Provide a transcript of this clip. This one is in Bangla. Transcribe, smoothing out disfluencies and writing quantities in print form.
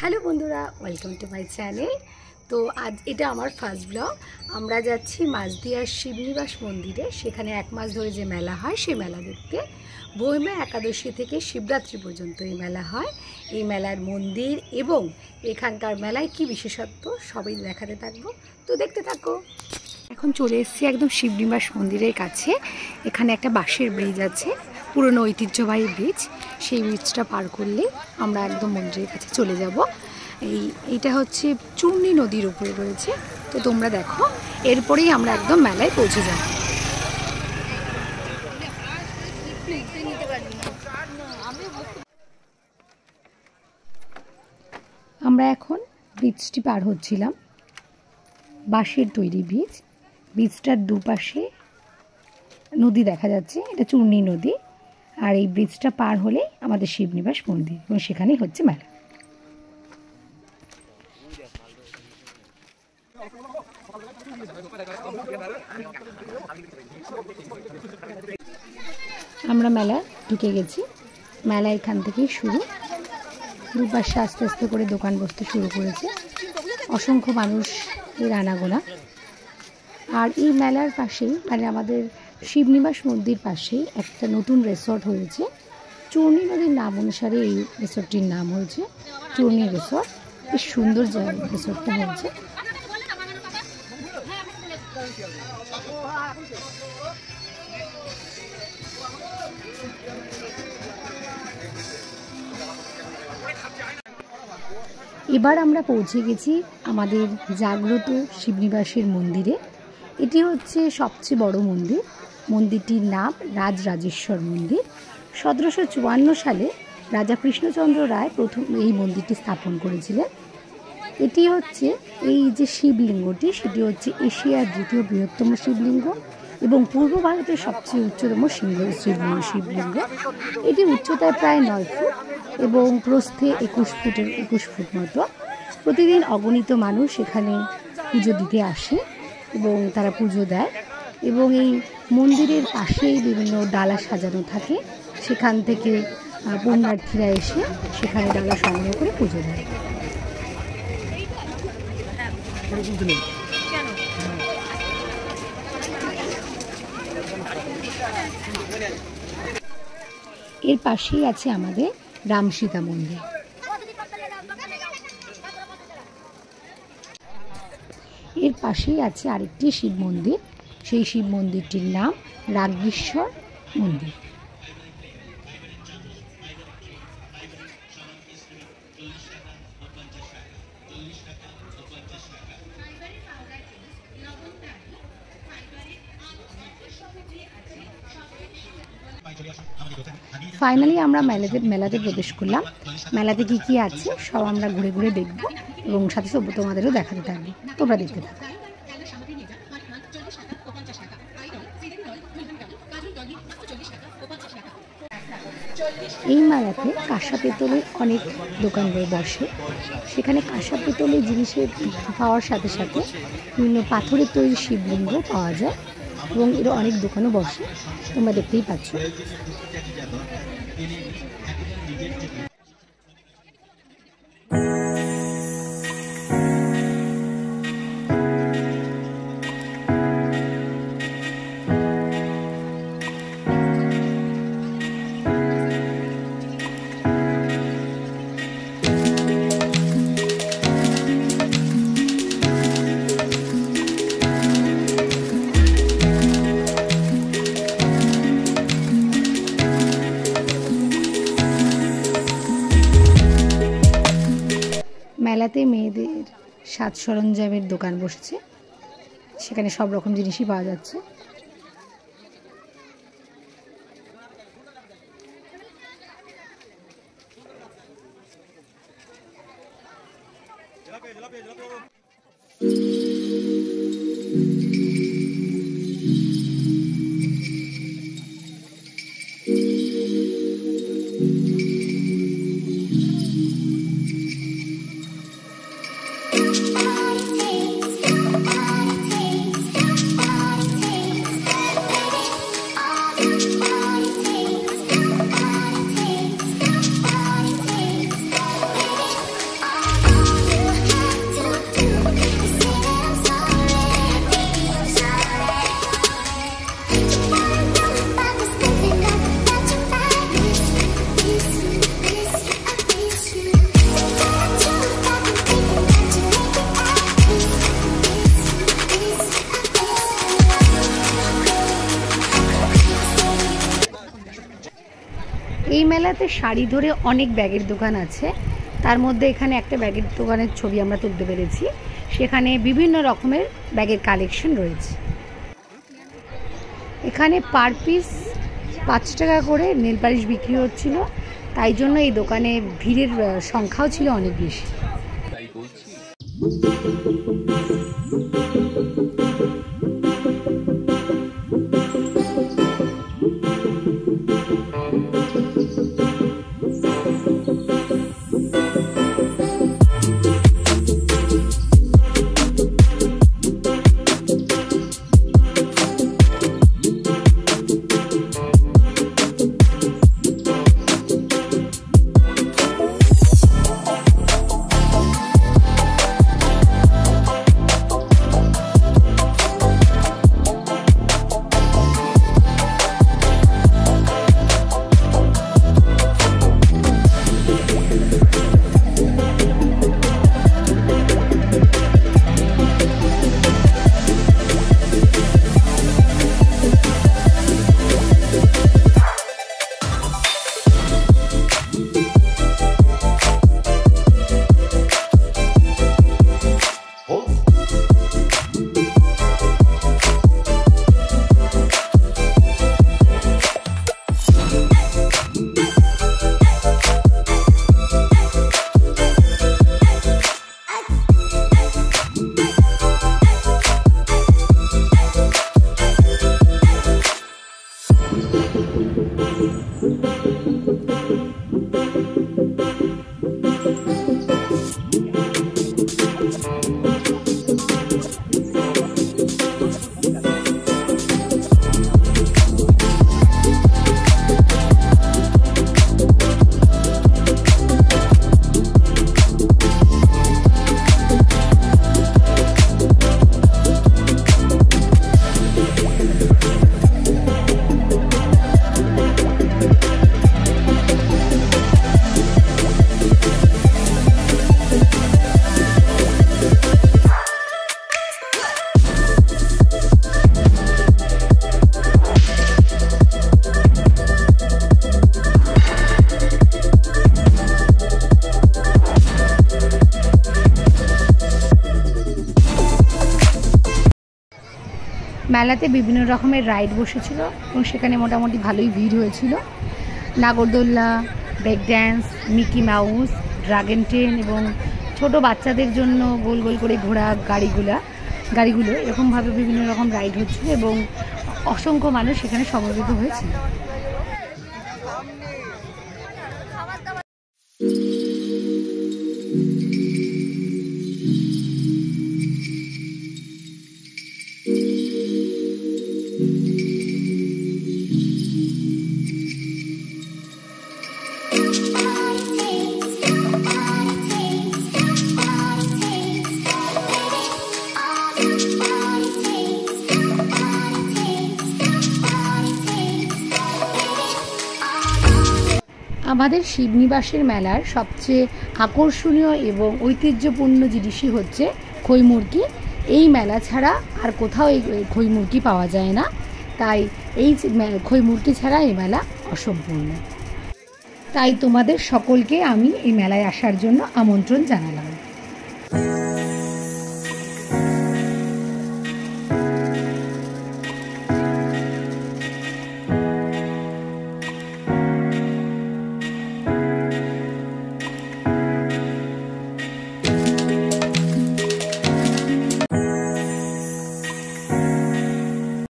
হ্যালো বন্ধুরা, ওয়েলকাম টু মাই চ্যানেল। তো আজ এটা আমার ফার্স্ট ব্লগ। আমরা যাচ্ছি মাঝদিয়ার শিবনিবাস মন্দিরে। সেখানে এক মাস ধরে যে মেলা হয় সেই মেলা দেখতে। বৈমা একাদশী থেকে শিবরাত্রি পর্যন্ত এই মেলা হয়। এই মেলার মন্দির এবং এখানকার মেলায় কি বিশেষত্ব সবই দেখাতে থাকবো, তো দেখতে থাকো। এখন চলে এসেছি একদম শিবনিবাস মন্দিরের কাছে। এখানে একটা বাঁশের ব্রিজ আছে, পুরনো ঐতিহ্যবাহী ব্রিজ। সেই ব্রিজটা পার করলেই আমরা একদম মন্দিরের কাছে চলে যাব। এইটা হচ্ছে চূর্ণী নদীর উপরে রয়েছে। তো তোমরা দেখো, এরপরেই আমরা একদম মেলায় পৌঁছে যাব। আমরা এখন ব্রিজটি পার হচ্ছিলাম, বাঁশের তৈরি ব্রিজ। ব্রিজটার দুপাশে নদী দেখা যাচ্ছে, এটা চূর্ণী নদী। আর এই ব্রিজটা পার হলে আমাদের শিবনিবাস মন্দির, এবং সেখানেই হচ্ছে মেলা। আমরা মেলা ঢুকে গেছি। মেলা এখান থেকেই শুরু। দুপাশে আস্তে আস্তে করে দোকান বসতে শুরু করেছে। অসংখ্য মানুষ এর আনাগোনা। আর এই মেলার পাশেই, মানে আমাদের শিবনিবাস মন্দির পাশেই একটা নতুন রিসর্ট হয়েছে। চূর্ণী নদীর নাম অনুসারে এই রিসর্টটির নাম হয়েছে চূর্ণী রিসর্ট। বেশ সুন্দর রিসর্টটা হয়েছে। এবার আমরা পৌঁছে গেছি আমাদের জাগ্রত শিবনিবাসের মন্দিরে। এটি হচ্ছে সবচেয়ে বড় মন্দির। মন্দিরটির নাম রাজরাজেশ্বর মন্দির। 1754 সালে রাজা কৃষ্ণচন্দ্র রায় প্রথম এই মন্দিরটি স্থাপন করেছিলেন। এটি হচ্ছে, এই যে শিবলিঙ্গটি, সেটি হচ্ছে এশিয়ার দ্বিতীয় বৃহত্তম শিবলিঙ্গ এবং পূর্ব ভারতের সবচেয়ে উচ্চতম শিবলিঙ্গ। এটি উচ্চতায় প্রায় 9 ফুট এবং প্রস্থে 21 ফুট মতো। প্রতিদিন অগণিত মানুষ এখানে পুজো দিতে আসে এবং তারা পুজো দেয়। এবং এই মন্দিরের পাশেই বিভিন্ন ডালা সাজানো থাকে। সেখান থেকে পুণ্যার্থীরা এসে সেখানে ডালা সংগ্রহ করে পুজো দেয়। এর পাশেই আছে আমাদের রামসীতা মন্দির। এর পাশেই আছে আরেকটি শিব মন্দির। সেই শিব মন্দিরটির নাম রাজ্ঞীশ্বর মন্দির। ফাইনালি আমরা মেলাতে প্রবেশ করলাম। মেলাতে কি কি আছে সব আমরা ঘুরে ঘুরে দেখব এবং সাথে সাথে তোমাদেরও দেখাতে থাকবো। তোমরা দেখতে থাকো। এই মেলাতে কাঁসা পেতলের অনেক দোকান বসে। সেখানে কাঁসা পেতলের জিনিসের পাওয়ার সাথে সাথে বিভিন্ন পাথরের তৈরি শিবলিঙ্গ পাওয়া যায় এবং এর অনেক দোকানও বসে, তোমরা দেখতেই পাচ্ছ। মেলাতে মেয়েদের সাজ সরঞ্জামের দোকান বসেছে। সেখানে সব রকম জিনিসই পাওয়া যাচ্ছে। মেলাতে শাড়ি ধরে অনেক ব্যাগের দোকান আছে, তার মধ্যে এখানে একটা ব্যাগের দোকানের ছবি আমরা তুলতে পেরেছি। সেখানে বিভিন্ন রকমের ব্যাগের কালেকশন রয়েছে। এখানে পার পিস 5 টাকা করে নেল পালিশ বিক্রি হচ্ছিল, তাই জন্য এই দোকানে ভিড়ের সংখ্যাও ছিল অনেক বেশি। মেলাতে বিভিন্ন রকমের রাইড বসেছিল এবং সেখানে মোটামুটি ভালোই ভিড় হয়েছিল। নাগরদোল্লা, break dance, Mickey Mouse, dragon train এবং ছোট বাচ্চাদের জন্য গোল গোল করে ঘোরা গাড়িগুলো এরকমভাবে বিভিন্ন রকম রাইড হচ্ছিল এবং অসংখ্য মানুষ সেখানে সমবেত হয়েছিল। আমাদের শিবনিবাসের মেলার সবচেয়ে আকর্ষণীয় এবং ঐতিহ্যপূর্ণ জিনিসই হচ্ছে খইমুরকি। এই মেলা ছাড়া আর কোথাও এই খইমুরকি পাওয়া যায় না, তাই এই খইমুরকি ছাড়া এই মেলা অসম্পূর্ণ। তাই তোমাদের সকলকে আমি এই মেলায় আসার জন্য আমন্ত্রণ জানালাম।